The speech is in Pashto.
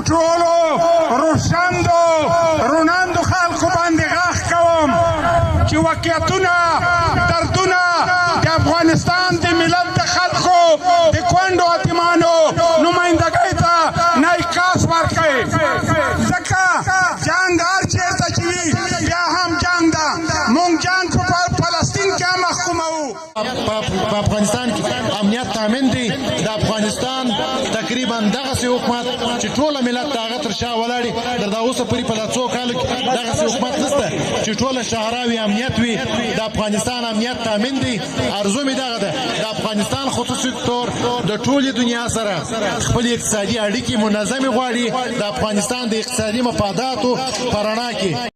ټولو روناندو خلکو باندې غږ کوم چې واقعیتونه دردونه د افغانستان د ملت د خلکو د کونډو یتیمانو نمایندګۍ ته انعکاس ورکوي ځکه جنګ هر چېرته چې وي بیا هم جنګ ده موږ جنګ په فلسطین کې هم محکوموو په افغانستان کې امنیت تامین دی د افغانستان تقریبا دغسې حکومت چې ټوله ملت د هغه تر شا ولاړي تر دا اوسه پورې په دا څو کالو کې دغسې حکومت نشته چې ټوله شهراوي امنیت وي د افغانستان امنیت تامین دی ارزو مې دغه ده د افغانستان خصوصي طور د ټولې دنیا سره خپل اقتصادي اړیکې منظمې غواړي د افغانستان د اقتصادي مفاداتو په رڼا کې